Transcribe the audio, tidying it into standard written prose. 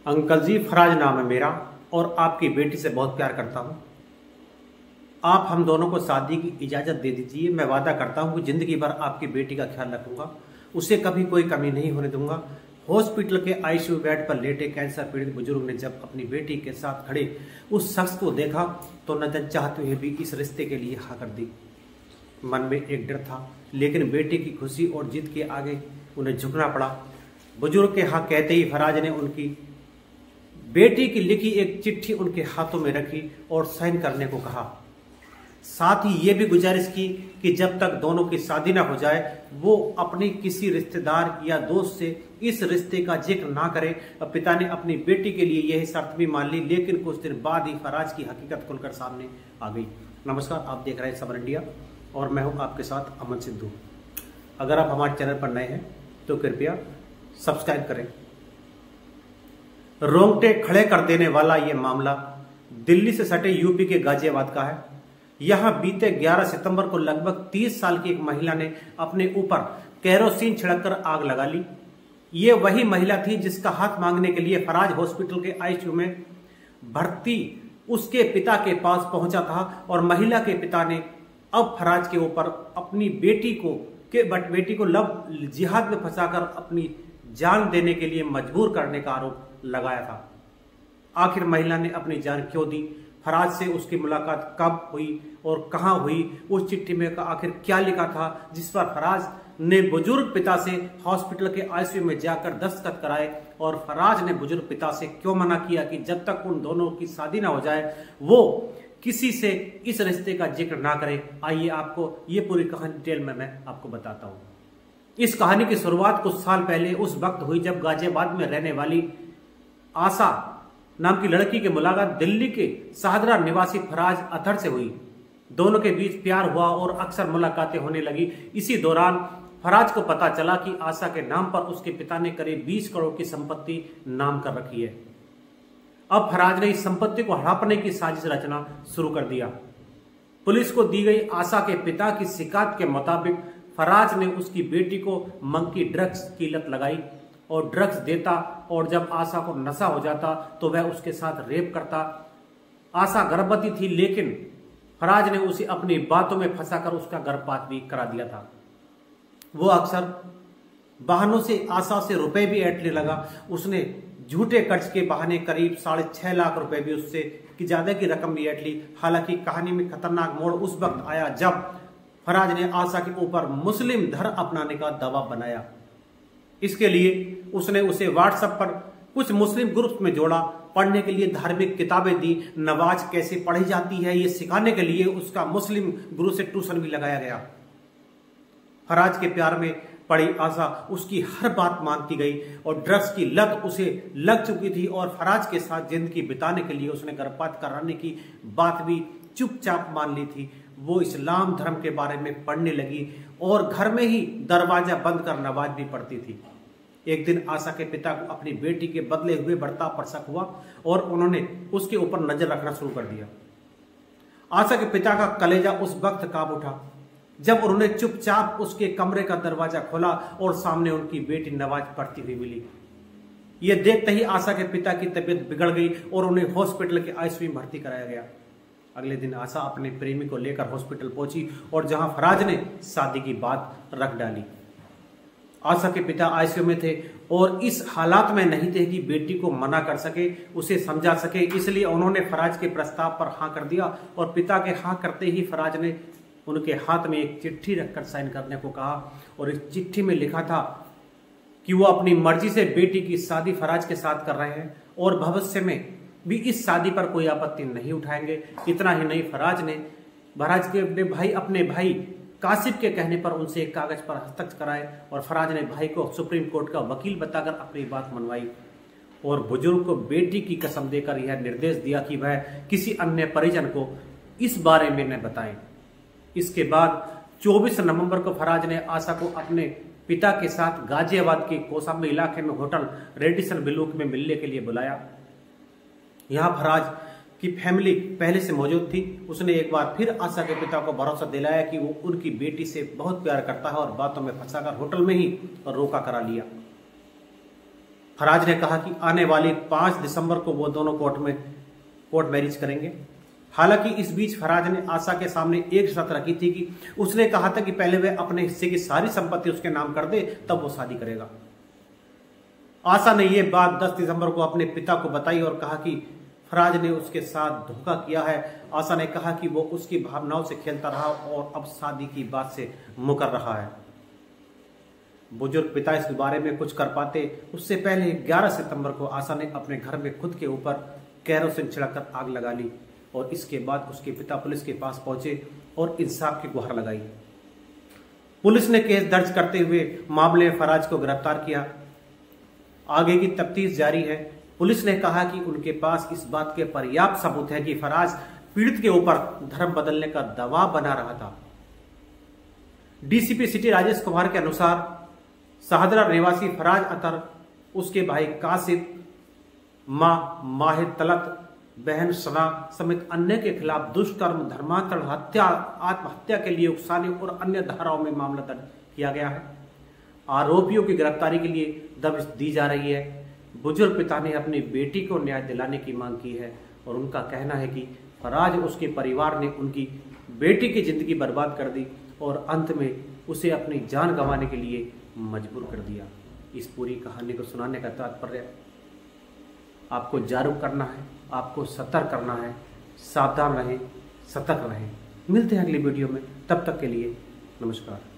Uncle जी, फराज नाम है मेरा और आपकी बेटी से बहुत प्यार करता हूँ। आप हम दोनों को शादी की इजाज़त दे दीजिए। मैं वादा करता हूँ कि ज़िंदगी भर आपकी बेटी का ख्याल रखूंगा, उसे कभी कोई कमी नहीं होने दूंगा। हॉस्पिटल के आईसीयू बेड पर लेटे कैंसर पीड़ित बुजुर्ग ने जब अपनी बेटी के साथ खड़े उस शख्स को देखा तो न चाहते हुए भी इस रिश्ते के लिए हाँ कर दी। मन में एक डर था, लेकिन बेटी की खुशी और जिद के आगे उन्हें झुकना पड़ा। बुजुर्ग के हाँ कहते ही फराज ने उनकी बेटी की लिखी एक चिट्ठी उनके हाथों में रखी और साइन करने को कहा। साथ ही ये भी गुजारिश की कि जब तक दोनों की शादी ना हो जाए वो अपनी किसी रिश्तेदार या दोस्त से इस रिश्ते का जिक्र ना करे। पिता ने अपनी बेटी के लिए यह शर्त भी मान ली, लेकिन कुछ दिन बाद ही फराज की हकीकत खुलकर सामने आ गई। नमस्कार, आप देख रहे हैं सबर इंडिया और मैं हूं आपके साथ अमन सिद्धू। अगर आप हमारे चैनल पर नए हैं तो कृपया सब्सक्राइब करें। रोंगटे खड़े कर देने वाला यह मामला दिल्ली से सटे यूपी के गाजियाबाद का है। यहां बीते 11 सितंबर को लगभग 30 साल की एक महिला ने अपने ऊपर केरोसिन छिड़ककर आग लगा ली। ये वही महिला थी जिसका हाथ मांगने के लिए फराज हॉस्पिटल के आईसीयू में भर्ती उसके पिता के पास पहुंचा था और महिला के पिता ने अब फराज के ऊपर अपनी बेटी को लव जिहाद में फंसाकर अपनी जान देने के लिए मजबूर करने का आरोप लगाया था। आखिर महिला ने अपनी जान क्यों दी? फराज से उसकी मुलाकात कब हुई और कहां हुई? उस चिट्ठी में आखिर क्या लिखा था जिस पर फराज ने बुजुर्ग पिता से हॉस्पिटल के आईसीयू में जाकर दस्तखत कराए? और फराज ने बुजुर्ग पिता से क्यों मना किया कि जब तक उन दोनों की शादी ना हो जाए वो किसी से इस रिश्ते का जिक्र ना करे? आइए आपको ये पूरी कहानी डिटेल में मैं आपको बताता हूँ। इस कहानी की शुरुआत कुछ साल पहले उस वक्त हुई जब गाजियाबाद में रहने वाली आशा नाम की लड़की की मुलाकात दिल्ली के शाहदरा निवासी फराज अतहर से हुई। दोनों के बीच प्यार हुआ और अक्सर मुलाकातें होने लगी। इसी दौरान फराज को पता चला कि आशा के नाम पर उसके पिता ने करीब 20 करोड़ की संपत्ति नाम कर रखी है। अब फराज ने इस संपत्ति को हड़पने की साजिश रचना शुरू कर दिया। पुलिस को दी गई आशा के पिता की शिकायत के मुताबिक फराज ने उसकी बेटी को मंकी ड्रग्स की लत लगाई और ड्रग्स देता और जब आशा को नशा हो जाता तो वह उसके साथ रेप करता। आशा गर्भवती थी, लेकिन फराज ने उसे अपनी बातों में फंसाकर उसका गर्भपात भी करा दिया था। वो अक्सर बहानों से आशा से रुपए भी ऐंठने लगा। उसने झूठे कर्ज के बहाने करीब 6.5 लाख रुपए भी उससे की ज्यादा की रकम भी ऐंठ ली। हालांकि कहानी में खतरनाक मोड़ उस वक्त आया जब फराज ने आशा के ऊपर मुस्लिम धर्म अपनाने का दबाव बनाया। इसके लिए उसने उसे व्हाट्सएप पर कुछ मुस्लिम ग्रुप्स में जोड़ा, पढ़ने के लिए धार्मिक किताबें दी, नमाज कैसे पढ़ी जाती है ये सिखाने के लिए उसका मुस्लिम गुरु से ट्यूशन भी लगाया गया। फराज के प्यार में पड़ी आशा उसकी हर बात मानती गई और ड्रग्स की लत उसे लग चुकी थी और फराज के साथ जिंदगी बिताने के लिए उसने गर्भपात कराने की बात भी चुपचाप मान ली थी। वो इस्लाम धर्म के बारे में पढ़ने लगी और घर में ही दरवाजा बंद कर नमाज भी पढ़ती थी। एक दिन आशा के पिता को अपनी बेटी के बदले हुए बर्ताव पर शक हुआ और उन्होंने उसके ऊपर नजर रखना शुरू कर दिया। आशा के पिता का कलेजा उस वक्त कांप उठा जब उन्होंने चुपचाप उसके कमरे का दरवाजा खोला और सामने उनकी बेटी नमाज पढ़ती हुई मिली। यह देखते ही आशा के पिता की तबीयत बिगड़ गई और उन्हें हॉस्पिटल के आईसीयू में भर्ती कराया गया। अगले दिन आशा अपने प्रेमी को लेकर हॉस्पिटल पहुंची और जहां फराज ने शादी की बात रख डाली। आशा के पिता आईसीयू में थे और इस हालात में नहीं थे कि बेटी को मना कर सके, उसे समझा सके। इसलिए उन्होंने फराज के प्रस्ताव पर हाँ कर दिया और पिता के हाँ करते ही फराज ने उनके हाथ में एक चिट्ठी रखकर साइन करने को कहा और इस चिट्ठी में लिखा था कि वो अपनी मर्जी से बेटी की शादी फराज के साथ कर रहे हैं और भविष्य में भी इस शादी पर कोई आपत्ति नहीं उठाएंगे। इतना ही नहीं, फराज के अपने भाई कासिफ के कहने पर उनसे एक कागज पर हस्ताक्षर कराए और फराज ने भाई को सुप्रीम कोर्ट का वकील बताकर अपनी बात मनवाई और बुजुर्ग को बेटी की कसम देकर यह निर्देश दिया कि वह किसी अन्य परिजन को इस बारे में न बताएं। इसके बाद 24 नवंबर को फराज ने आशा को अपने पिता के साथ गाजियाबाद के कोसांबी इलाके में होटल रेडिसन ब्लू में मिलने के लिए बुलाया। यहाँ फराज की फैमिली पहले से मौजूद थी। उसने एक बार फिर आशा के पिता को भरोसा दिलाया कि वो उनकी बेटी से बहुत प्यार करता है और बातों में फंसाकर होटल में ही रोका करा लिया। फराज ने कहा कि आने वाली 5 दिसंबर को वो दोनों कोर्ट मैरिज करेंगे। हालांकि इस बीच फराज ने आशा के सामने एक शर्त रखी थी कि उसने कहा था कि पहले वह अपने हिस्से की सारी संपत्ति उसके नाम कर दे, तब वो शादी करेगा। आशा ने यह बात 10 दिसंबर को अपने पिता को बताई और कहा कि फराज ने उसके साथ धोखा किया है। आशा ने कहा कि वो उसकी भावनाओं से खेलता रहा और अब शादी की बात से मुकर रहा है। बुजुर्ग पिता इस बारे में कुछ कर पाते उससे पहले 11 सितंबर को आशा ने अपने घर में खुद के ऊपर केरोसिन छिड़ककर आग लगा ली और इसके बाद उसके पिता पुलिस के पास पहुंचे और इंसाफ की गुहार लगाई। पुलिस ने केस दर्ज करते हुए मामले में फराज को गिरफ्तार किया। आगे की तफ्तीश जारी है। पुलिस ने कहा कि उनके पास इस बात के पर्याप्त सबूत है कि फराज पीड़ित के ऊपर धर्म बदलने का दबाव बना रहा था। डीसीपी सिटी राजेश कुमार के अनुसार शाहदरा निवासी फराज अतर, उसके भाई कासिफ, मां माहिर तलत, बहन सना समेत अन्य के खिलाफ दुष्कर्म, धर्मांतरण, हत्या, आत्महत्या के लिए उकसाने और अन्य धाराओं में मामला दर्ज किया गया है। आरोपियों की गिरफ्तारी के लिए दबिश दी जा रही है। बुजुर्ग पिता ने अपनी बेटी को न्याय दिलाने की मांग की है और उनका कहना है कि फराज उसके परिवार ने उनकी बेटी की जिंदगी बर्बाद कर दी और अंत में उसे अपनी जान गंवाने के लिए मजबूर कर दिया। इस पूरी कहानी को सुनाने का तात्पर्य आपको जागरूक करना है, आपको सतर्क करना है। सावधान रहें, सतर्क रहें। मिलते हैं अगली वीडियो में, तब तक के लिए नमस्कार।